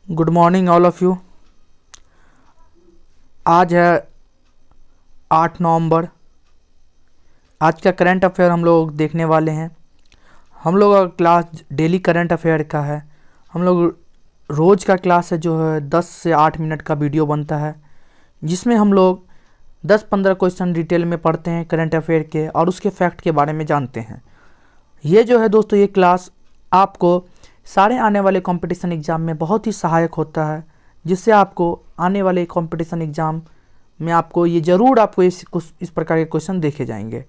Good morning all of you. आज है 8 नवंबर। आज का करंट अफेयर हम लोग देखने वाले हैं। हम लोग का क्लास डेली करंट अफेयर का है। हम लोग रोज़ का क्लास है जो है 10 से 8 मिनट का वीडियो बनता है, जिसमें हम लोग 10-15 क्वेश्चन डिटेल में पढ़ते हैं करंट अफेयर के और उसके फैक्ट के बारे में जानते हैं। ये जो है दोस्तों, ये क्लास आपको सारे आने वाले कंपटीशन एग्ज़ाम में बहुत ही सहायक होता है, जिससे आपको आने वाले कंपटीशन एग्ज़ाम में आपको ये ज़रूर आपको इस प्रकार के क्वेश्चन देखे जाएंगे।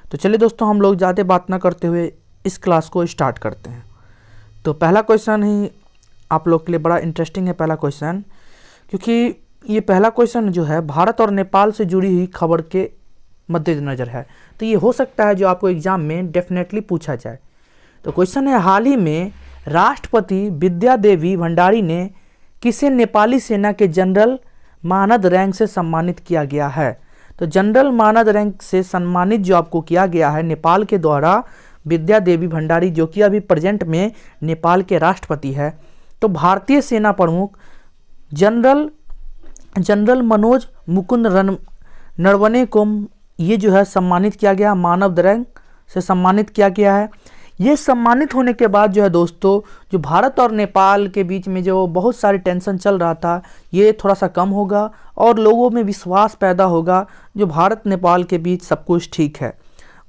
तो चलिए दोस्तों, हम लोग ज़्यादा बात ना करते हुए इस क्लास को स्टार्ट करते हैं। तो पहला क्वेश्चन ही आप लोग के लिए बड़ा इंटरेस्टिंग है पहला क्वेश्चन, क्योंकि ये पहला क्वेश्चन जो है भारत और नेपाल से जुड़ी हुई खबर के मद्देनज़र है। तो ये हो सकता है जो आपको एग्ज़ाम में डेफिनेटली पूछा जाए। तो क्वेश्चन है, हाल ही में राष्ट्रपति विद्या देवी भंडारी ने किसे नेपाली सेना के जनरल मानद रैंक से सम्मानित किया गया है? तो जनरल मानद रैंक से सम्मानित जो आपको किया गया है नेपाल के द्वारा विद्या देवी भंडारी, जो कि अभी प्रेजेंट में नेपाल के राष्ट्रपति है। तो भारतीय सेना प्रमुख जनरल मनोज मुकुंद नरवणे को ये जो है सम्मानित किया गया, मानद रैंक से सम्मानित किया गया है। ये सम्मानित होने के बाद जो है दोस्तों, जो भारत और नेपाल के बीच में जो बहुत सारी टेंशन चल रहा था, ये थोड़ा सा कम होगा और लोगों में विश्वास पैदा होगा जो भारत नेपाल के बीच सब कुछ ठीक है।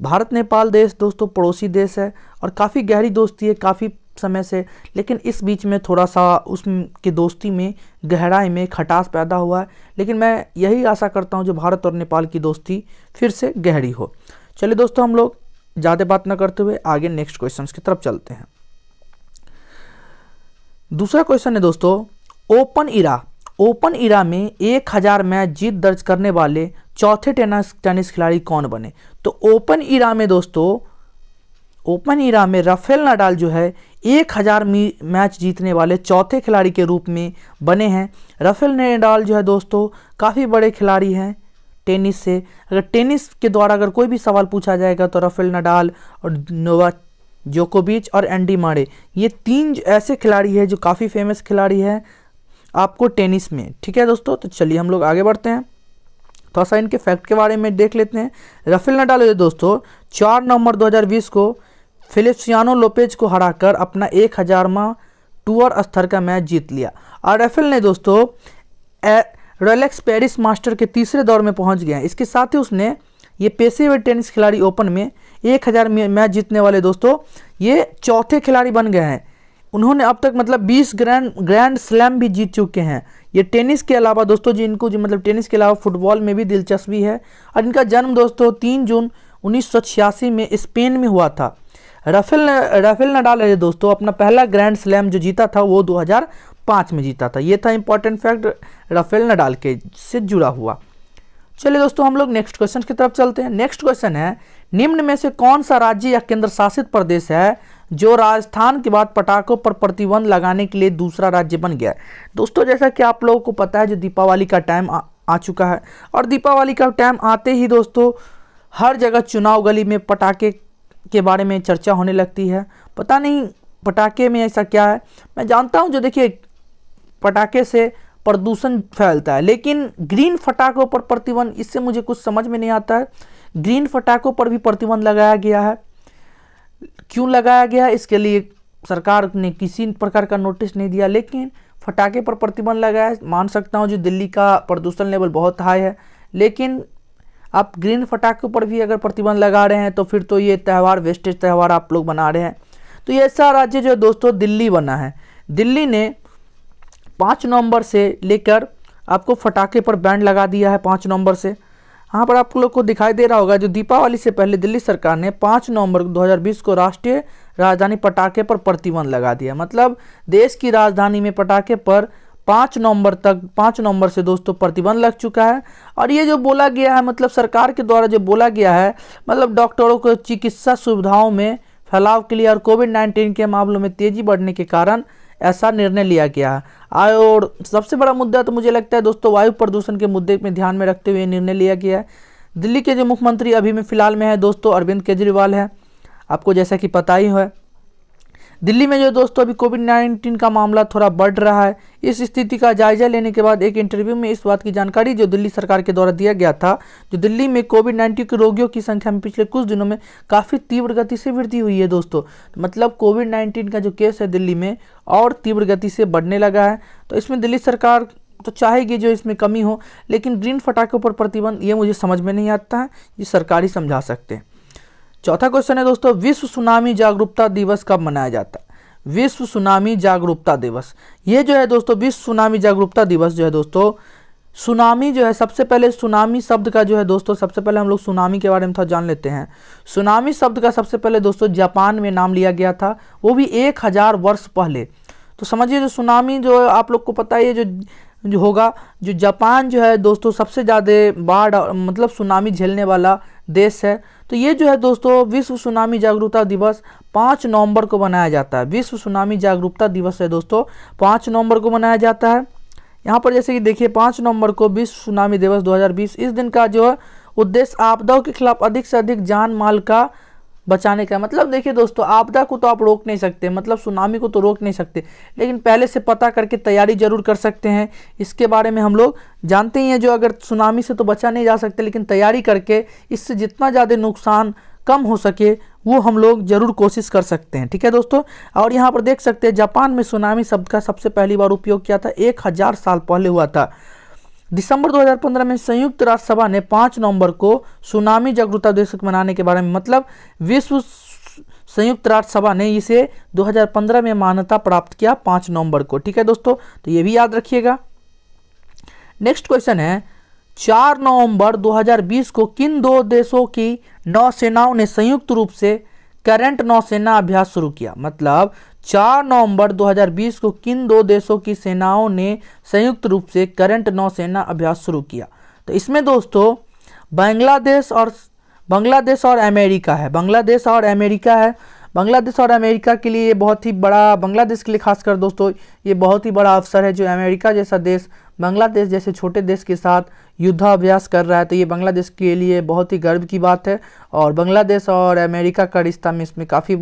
भारत नेपाल देश दोस्तों पड़ोसी देश है और काफ़ी गहरी दोस्ती है काफ़ी समय से, लेकिन इस बीच में थोड़ा सा उसकी दोस्ती में गहराई में खटास पैदा हुआ है। लेकिन मैं यही आशा करता हूँ जो भारत और नेपाल की दोस्ती फिर से गहरी हो। चलिए दोस्तों, हम लोग ज़्यादा बात न करते हुए आगे नेक्स्ट क्वेश्चन की तरफ चलते हैं। दूसरा क्वेश्चन है दोस्तों, ओपन इरा में 1000 मैच जीत दर्ज करने वाले चौथे टेनिस खिलाड़ी कौन बने? तो ओपन इरा में राफेल नडाल जो है 1000 मैच जीतने वाले चौथे खिलाड़ी के रूप में बने हैं। राफेल नडाल जो है दोस्तों काफ़ी बड़े खिलाड़ी हैं टेनिस से। अगर टेनिस के द्वारा अगर कोई भी सवाल पूछा जाएगा तो राफेल नडाल और नोवाक जोकोविच और एंडी मरे, ये 3 ऐसे खिलाड़ी हैं जो काफ़ी फेमस खिलाड़ी हैं आपको टेनिस में। ठीक है दोस्तों, तो चलिए हम लोग आगे बढ़ते हैं, थोड़ा सा इनके फैक्ट के बारे में देख लेते हैं। राफेल नडाल है दोस्तों 4 नवंबर 2020 को फेलिसियानो लोपेज को हराकर अपना 1000वां टूर स्तर का मैच जीत लिया। और राफेल ने दोस्तों रोलेक्स पेरिस मास्टर के तीसरे दौर में पहुंच गए हैं। इसके साथ ही उसने ये पेशेवर टेनिस खिलाड़ी ओपन में 1000 मैच जीतने वाले दोस्तों ये चौथे खिलाड़ी बन गए हैं। उन्होंने अब तक मतलब 20 ग्रैंड स्लैम भी जीत चुके हैं। ये टेनिस के अलावा दोस्तों जिनको जो मतलब टेनिस के अलावा फुटबॉल में भी दिलचस्पी है। और इनका जन्म दोस्तों 3 जून 1986 में स्पेन में हुआ था। राफेल नडाल है दोस्तों अपना पहला ग्रैंड स्लैम जो जीता था वो 2005 में जीता था। ये था इंपॉर्टेंट फैक्ट राफेल नडाल के से जुड़ा हुआ। चलिए दोस्तों, हम लोग नेक्स्ट क्वेश्चन की तरफ चलते हैं। नेक्स्ट क्वेश्चन है, निम्न में से कौन सा राज्य या केंद्र शासित प्रदेश है जो राजस्थान के बाद पटाखों पर प्रतिबंध लगाने के लिए दूसरा राज्य बन गया है? दोस्तों जैसा कि आप लोगों को पता है जो दीपावली का टाइम आ चुका है और दीपावली का टाइम आते ही दोस्तों हर जगह चुनाव गली में पटाखे के बारे में चर्चा होने लगती है। पता नहीं पटाखे में ऐसा क्या है। मैं जानता हूं जो देखिए पटाखे से प्रदूषण फैलता है, लेकिन ग्रीन फटाखों पर प्रतिबंध, इससे मुझे कुछ समझ में नहीं आता है। ग्रीन फटाखों पर भी प्रतिबंध लगाया गया है, क्यों लगाया गया है इसके लिए सरकार ने किसी प्रकार का नोटिस नहीं दिया, लेकिन फटाखे पर प्रतिबंध लगाया है। मान सकता हूँ जो दिल्ली का प्रदूषण लेवल बहुत हाई है, लेकिन आप ग्रीन फटाखों पर भी अगर प्रतिबंध लगा रहे हैं तो फिर तो ये त्यौहार वेस्टेज त्यौहार आप लोग बना रहे हैं। तो ये ऐसा राज्य जो दोस्तों दिल्ली बना है। दिल्ली ने 5 नवंबर से लेकर आपको फटाखे पर बैन लगा दिया है। 5 नवंबर से यहाँ पर आप लोग को दिखाई दे रहा होगा जो दीपावली से पहले दिल्ली सरकार ने 5 नवंबर 2020 को राष्ट्रीय राजधानी पटाखे पर प्रतिबंध लगा दिया। मतलब देश की राजधानी में पटाखे पर 5 नवंबर से दोस्तों प्रतिबंध लग चुका है। और ये जो बोला गया है मतलब सरकार के द्वारा जो बोला गया है, मतलब डॉक्टरों को चिकित्सा सुविधाओं में फैलाव के लिए और कोविड-19 के मामलों में तेजी बढ़ने के कारण ऐसा निर्णय लिया गया है। और सबसे बड़ा मुद्दा तो मुझे लगता है दोस्तों वायु प्रदूषण के मुद्दे में ध्यान में रखते हुए निर्णय लिया गया है। दिल्ली के जो मुख्यमंत्री अभी में फिलहाल में है दोस्तों अरविंद केजरीवाल है, आपको जैसा कि पता ही है। दिल्ली में जो दोस्तों अभी कोविड-19 का मामला थोड़ा बढ़ रहा है। इस स्थिति का जायजा लेने के बाद एक इंटरव्यू में इस बात की जानकारी जो दिल्ली सरकार के द्वारा दिया गया था, जो दिल्ली में कोविड-19 के रोगियों की संख्या में पिछले कुछ दिनों में काफ़ी तीव्र गति से वृद्धि हुई है दोस्तों। मतलब कोविड-19 का जो केस है दिल्ली में और तीव्र गति से बढ़ने लगा है। तो इसमें दिल्ली सरकार तो चाहेगी जो इसमें कमी हो, लेकिन ग्रीन पटाखों पर प्रतिबंध ये मुझे समझ में नहीं आता है, ये सरकार ही समझा सकते हैं। चौथा क्वेश्चन है दोस्तों, विश्व सुनामी जागरूकता दिवस कब मनाया जाता है? विश्व सुनामी जागरूकता दिवस, ये जो है दोस्तों विश्व सुनामी जागरूकता दिवस जो है दोस्तों, सुनामी जो है सबसे पहले सुनामी शब्द का जो है दोस्तों, सबसे पहले हम लोग सुनामी के बारे में थोड़ा जान लेते हैं। सुनामी शब्द का सबसे पहले दोस्तों जापान में नाम लिया गया था, वो भी 1000 वर्ष पहले। तो समझिए जो सुनामी जो आप लोग को पता है जो होगा, जो जापान जो है दोस्तों सबसे ज़्यादा बाढ़ मतलब सुनामी झेलने वाला देश है। तो ये जो है दोस्तों विश्व सुनामी जागरूकता दिवस 5 नवंबर को मनाया जाता है। विश्व सुनामी जागरूकता दिवस है दोस्तों 5 नवंबर को मनाया जाता है। यहाँ पर जैसे कि देखिए 5 नवंबर को विश्व सुनामी दिवस 2020, इस दिन का जो है उद्देश्य आपदाओं के खिलाफ अधिक से अधिक जान माल का बचाने का। मतलब देखिए दोस्तों आपदा को तो आप रोक नहीं सकते, मतलब सुनामी को तो रोक नहीं सकते, लेकिन पहले से पता करके तैयारी जरूर कर सकते हैं। इसके बारे में हम लोग जानते ही हैं, जो अगर सुनामी से तो बचा नहीं जा सकते, लेकिन तैयारी करके इससे जितना ज़्यादा नुकसान कम हो सके वो हम लोग जरूर कोशिश कर सकते हैं। ठीक है दोस्तों, और यहाँ पर देख सकते हैं जापान में सुनामी शब्द का सबसे पहली बार उपयोग किया था, 1000 साल पहले हुआ था। दिसंबर 2015 में संयुक्त राष्ट्र सभा ने 5 नवंबर को सुनामी जागरूकता दिवस मनाने के बारे में, मतलब विश्व संयुक्त राष्ट्र सभा ने इसे 2015 में मान्यता प्राप्त किया 5 नवंबर को। ठीक है दोस्तों, तो ये भी याद रखिएगा। नेक्स्ट क्वेश्चन है, 4 नवंबर 2020 को किन 2 देशों की नौसेनाओं ने संयुक्त रूप से करंट नौसेना अभ्यास शुरू किया? मतलब 4 नवंबर 2020 को किन 2 देशों की सेनाओं ने संयुक्त रूप से करंट नौसेना अभ्यास शुरू किया? तो इसमें दोस्तों बांग्लादेश और अमेरिका है। बांग्लादेश और अमेरिका के लिए ये बहुत ही बड़ा, बांग्लादेश के लिए खासकर दोस्तों ये बहुत ही बड़ा अवसर है। जो अमेरिका जैसा देश बांग्लादेश जैसे छोटे देश के साथ युद्धाभ्यास कर रहा है, तो ये बांग्लादेश के लिए बहुत ही गर्व की बात है। और बांग्लादेश और अमेरिका का रिश्ता में इसमें काफ़ी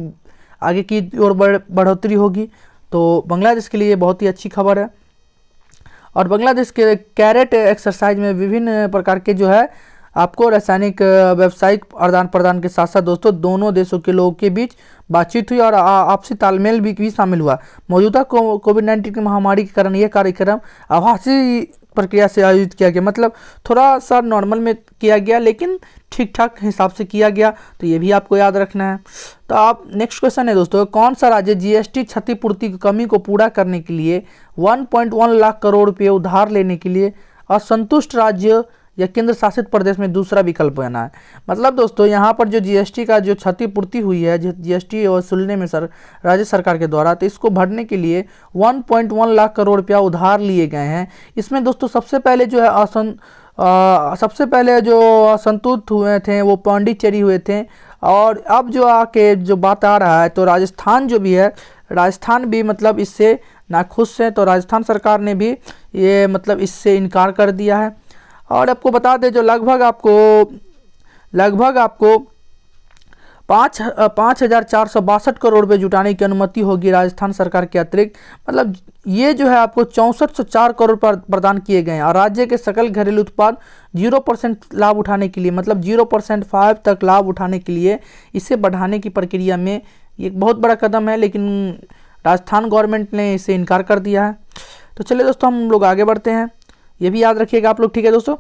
आगे की ओर बढ़ोतरी होगी, तो बांग्लादेश के लिए बहुत ही अच्छी खबर है। और बांग्लादेश के कैरेट एक्सरसाइज में विभिन्न प्रकार के जो है आपको रासायनिक व्यावसायिक आदान प्रदान के साथ साथ दोस्तों दोनों देशों के लोगों के बीच बातचीत हुई और आपसी तालमेल भी शामिल हुआ। मौजूदा कोविड-19 की महामारी के कारण यह कार्यक्रम आभासी प्रक्रिया से आयोजित किया गया, मतलब थोड़ा सा नॉर्मल में किया गया, लेकिन ठीक ठाक हिसाब से किया गया। तो ये भी आपको याद रखना है। तो आप नेक्स्ट क्वेश्चन है दोस्तों, कौन सा राज्य जीएसटी क्षतिपूर्ति की कमी को पूरा करने के लिए 1.1 लाख करोड़ रुपये उधार लेने के लिए असंतुष्ट राज्य या केंद्र शासित प्रदेश में दूसरा विकल्प बना है? मतलब दोस्तों यहाँ पर जो जीएसटी का जो क्षतिपूर्ति हुई है, जीएसटी वसूलने में राज्य सरकार के द्वारा, तो इसको भरने के लिए 1.1 लाख करोड़ रुपया उधार लिए गए हैं। इसमें दोस्तों सबसे पहले जो है जो असंतुष्ट हुए थे वो पांडिचेरी हुए थे, और अब जो आके जो बात आ रहा है तो राजस्थान जो भी है, राजस्थान भी मतलब इससे नाखुश है। तो राजस्थान सरकार ने भी ये मतलब इससे इनकार कर दिया है। और आपको बता दें जो लगभग आपको 5,462 करोड़ रुपये जुटाने की अनुमति होगी राजस्थान सरकार के अतिरिक्त। मतलब ये जो है आपको 6404 करोड़ प्रदान किए गए हैं। और राज्य के सकल घरेलू उत्पाद 0% लाभ उठाने के लिए, मतलब 0.5 तक लाभ उठाने के लिए इसे बढ़ाने की प्रक्रिया में ये एक बहुत बड़ा कदम है, लेकिन राजस्थान गवर्नमेंट ने इसे इनकार कर दिया है। तो चलिए दोस्तों हम लोग आगे बढ़ते हैं, ये भी याद रखिएगा आप लोग। ठीक है दोस्तों,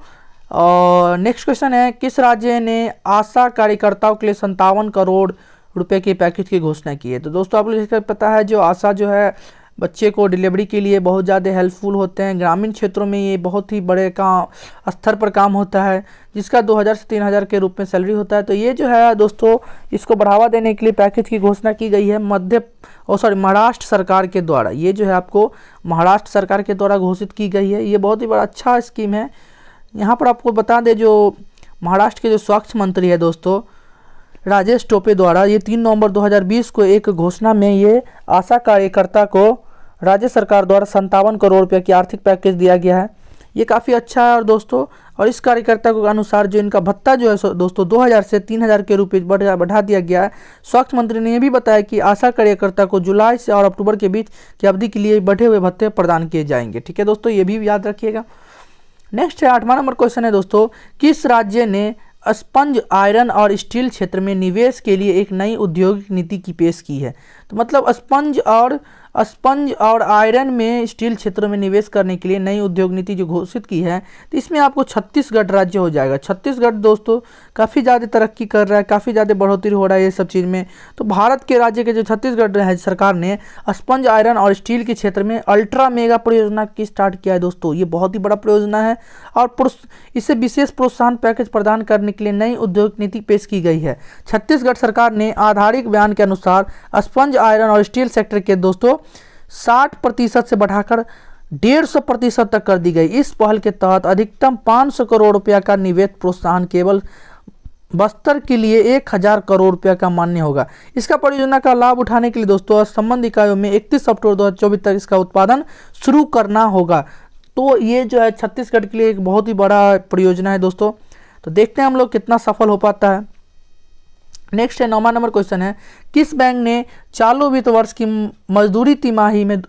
और नेक्स्ट क्वेश्चन है, किस राज्य ने आशा कार्यकर्ताओं के लिए 57 करोड़ रुपए के पैकेज की घोषणा की है? तो दोस्तों आप लोग पता है जो आशा जो है बच्चे को डिलीवरी के लिए बहुत ज़्यादा हेल्पफुल होते हैं। ग्रामीण क्षेत्रों में ये बहुत ही बड़े स्तर पर काम होता है, जिसका 2000 से 3000 के रूप में सैलरी होता है। तो ये जो है दोस्तों इसको बढ़ावा देने के लिए पैकेज की घोषणा की गई है महाराष्ट्र सरकार के द्वारा। ये जो है आपको महाराष्ट्र सरकार के द्वारा घोषित की गई है। ये बहुत ही बड़ा अच्छा स्कीम है। यहाँ पर आपको बता दें जो महाराष्ट्र के जो स्वास्थ्य मंत्री है दोस्तों राजेश टोपे द्वारा ये 3 नवंबर 2020 को एक घोषणा में ये आशा कार्यकर्ता को राज्य सरकार द्वारा 57 करोड़ रुपये की आर्थिक पैकेज दिया गया है। ये काफ़ी अच्छा है। और दोस्तों और इस कार्यकर्ता के अनुसार जो इनका भत्ता जो है दोस्तों 2000 से 3000 के रूप में बढ़ा दिया गया है। स्वास्थ्य मंत्री ने यह भी बताया कि आशा कार्यकर्ता को जुलाई से और अक्टूबर के बीच की अवधि के लिए बढ़े हुए भत्ते प्रदान किए जाएंगे। ठीक है दोस्तों, ये भी याद रखिएगा। नेक्स्ट है 8वां नंबर क्वेश्चन है दोस्तों, किस राज्य ने स्पंज आयरन और स्टील क्षेत्र में निवेश के लिए एक नई औद्योगिक नीति की पेश की है? तो मतलब स्पंज और आयरन में स्टील क्षेत्र में निवेश करने के लिए नई उद्योग नीति जो घोषित की है, तो इसमें आपको छत्तीसगढ़ राज्य हो जाएगा। छत्तीसगढ़ दोस्तों काफ़ी ज़्यादा तरक्की कर रहा है, काफ़ी ज़्यादा बढ़ोतरी हो रहा है ये सब चीज़ में। तो भारत के राज्य के जो छत्तीसगढ़ है सरकार ने स्पंज आयरन और स्टील के क्षेत्र में अल्ट्रा मेगा परियोजना की स्टार्ट किया है दोस्तों। ये बहुत ही बड़ा परियोजना है और इसे विशेष प्रोत्साहन पैकेज प्रदान करने के लिए नई उद्योग नीति पेश की गई है। छत्तीसगढ़ सरकार ने आधारिक बयान के अनुसार स्पंज आयरन और स्टील सेक्टर के दोस्तों 60% से बढ़ाकर 150% तक कर दी गई। इस पहल के तहत अधिकतम 500 करोड़ रुपया का निवेश प्रोत्साहन केवल बस्तर के लिए 1000 करोड़ रुपया का मान्य होगा। इसका परियोजना का लाभ उठाने के लिए दोस्तों संबंधित इकाइयों में 31 अक्टूबर 2024 तक इसका उत्पादन शुरू करना होगा। तो ये जो है छत्तीसगढ़ के लिए एक बहुत ही बड़ा परियोजना है दोस्तों। तो देखते हैं हम लोग कितना सफल हो पाता है। नेक्स्ट है 9वां नंबर क्वेश्चन है, किस बैंक ने चालू वित्त वर्ष की मजदूरी तिमाही में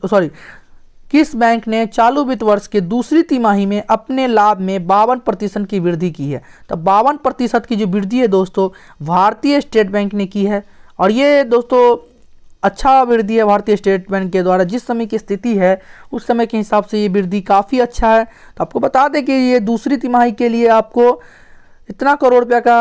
किस बैंक ने चालू वित्त वर्ष के दूसरी तिमाही में अपने लाभ में 52% की वृद्धि की है? तो 52% की जो वृद्धि है दोस्तों भारतीय स्टेट बैंक ने की है। और ये दोस्तों अच्छा वृद्धि है भारतीय स्टेट बैंक के द्वारा। जिस समय की स्थिति है उस समय के हिसाब से ये वृद्धि काफ़ी अच्छा है। तो आपको बता दें कि ये दूसरी तिमाही के लिए आपको इतना करोड़ रुपया का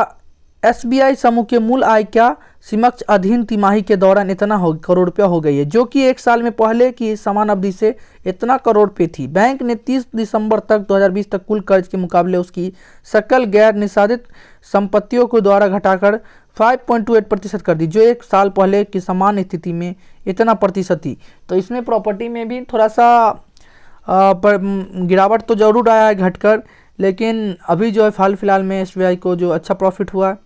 SBI समूह के मूल आय का समकक्ष अधीन तिमाही के दौरान इतना करोड़ रुपया हो गई है, जो कि एक साल में पहले की समान अवधि से इतना करोड़ पे थी। बैंक ने 30 दिसंबर तक 2020 तक कुल कर्ज के मुकाबले उसकी सकल गैर निषादित संपत्तियों को द्वारा घटाकर 5.28% कर दी, जो एक साल पहले की समान स्थिति में इतना प्रतिशत थी। तो इसमें प्रॉपर्टी में भी थोड़ा सा गिरावट तो जरूर आया है घटकर, लेकिन अभी जो है हाल फिलहाल में SBI को जो अच्छा प्रॉफिट हुआ है।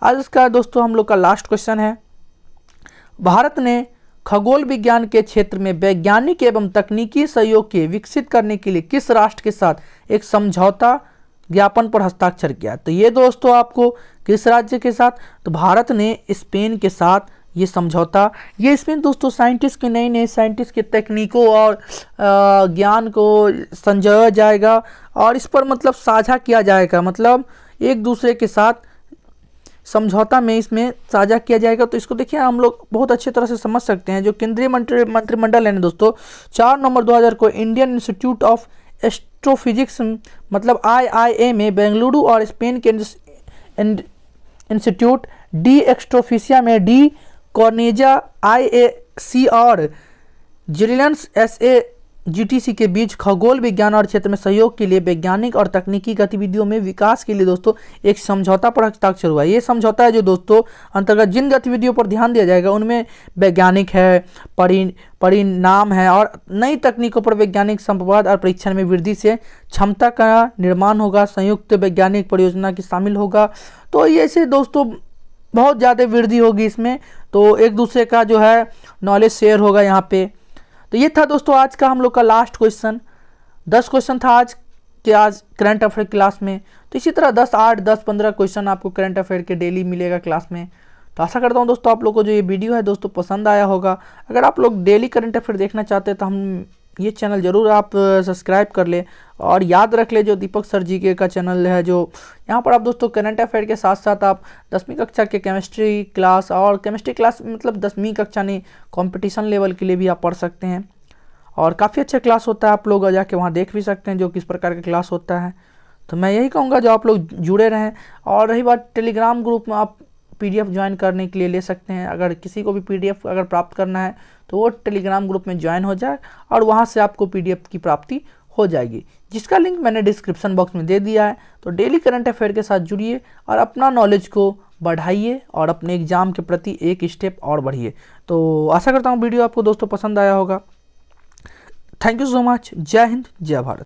आज इसका दोस्तों हम लोग का लास्ट क्वेश्चन है, भारत ने खगोल विज्ञान के क्षेत्र में वैज्ञानिक एवं तकनीकी सहयोग के विकसित करने के लिए किस राष्ट्र के साथ एक समझौता ज्ञापन पर हस्ताक्षर किया? तो ये दोस्तों आपको किस राज्य के साथ? तो भारत ने स्पेन के साथ ये समझौता, ये इसमें दोस्तों साइंटिस्ट के नए साइंटिस्ट के तकनीकों और ज्ञान को संजोया जाएगा और इस पर मतलब साझा किया जाएगा, मतलब एक दूसरे के साथ समझौता में इसमें साझा किया जाएगा। तो इसको देखिए हम लोग बहुत अच्छी तरह से समझ सकते हैं। जो केंद्रीय मंत्रिमंडल है ना दोस्तों 4 नवंबर 2000 को इंडियन इंस्टीट्यूट ऑफ एस्ट्रोफिजिक्स मतलब IIA में बेंगलुरु और स्पेन के इंस्टीट्यूट डी एक्स्ट्रोफिशिया में डी कॉर्नेजा IAC और जिलियंस SAGTC के बीच खगोल विज्ञान और क्षेत्र में सहयोग के लिए वैज्ञानिक और तकनीकी गतिविधियों में विकास के लिए दोस्तों एक समझौता पर हस्ताक्षर हुआ। ये समझौता है जो दोस्तों अंतर्गत जिन गतिविधियों पर ध्यान दिया जाएगा उनमें वैज्ञानिक है, परिणाम है और नई तकनीकों पर वैज्ञानिक संवाद और परीक्षण में वृद्धि से क्षमता का निर्माण होगा, संयुक्त वैज्ञानिक परियोजना की शामिल होगा। तो ये से दोस्तों बहुत ज़्यादा वृद्धि होगी इसमें, तो एक दूसरे का जो है नॉलेज शेयर होगा यहाँ पे। तो ये था दोस्तों आज का हम लोग का लास्ट क्वेश्चन। 10 क्वेश्चन था आज करंट अफेयर क्लास में। तो इसी तरह 10, 8, 10, 15 क्वेश्चन आपको करंट अफेयर के डेली मिलेगा क्लास में। तो आशा करता हूँ दोस्तों आप लोग को जो ये वीडियो है दोस्तों पसंद आया होगा। अगर आप लोग डेली करंट अफेयर देखना चाहते हैं तो हम ये चैनल ज़रूर आप सब्सक्राइब कर ले और याद रख ले जो दीपक सर जी के का चैनल है, जो यहाँ पर आप दोस्तों करंट अफेयर के साथ साथ आप 10वीं कक्षा के केमिस्ट्री क्लास और केमिस्ट्री क्लास मतलब 10वीं कक्षा नहीं कंपटीशन लेवल के लिए भी आप पढ़ सकते हैं और काफ़ी अच्छा क्लास होता है। आप लोग जाके वहाँ देख भी सकते हैं जो किस प्रकार का क्लास होता है। तो मैं यही कहूँगा जो आप लोग जुड़े रहें। और रही बात टेलीग्राम ग्रुप में आप PDF ज्वाइन करने के लिए ले सकते हैं। अगर किसी को भी PDF अगर प्राप्त करना है तो वो टेलीग्राम ग्रुप में ज्वाइन हो जाए और वहाँ से आपको PDF की प्राप्ति हो जाएगी, जिसका लिंक मैंने डिस्क्रिप्शन बॉक्स में दे दिया है। तो डेली करंट अफेयर के साथ जुड़िए और अपना नॉलेज को बढ़ाइए और अपने एग्जाम के प्रति एक स्टेप और बढ़िए। तो आशा करता हूँ वीडियो आपको दोस्तों पसंद आया होगा। Thank you so much. जय हिंद, जय भारत।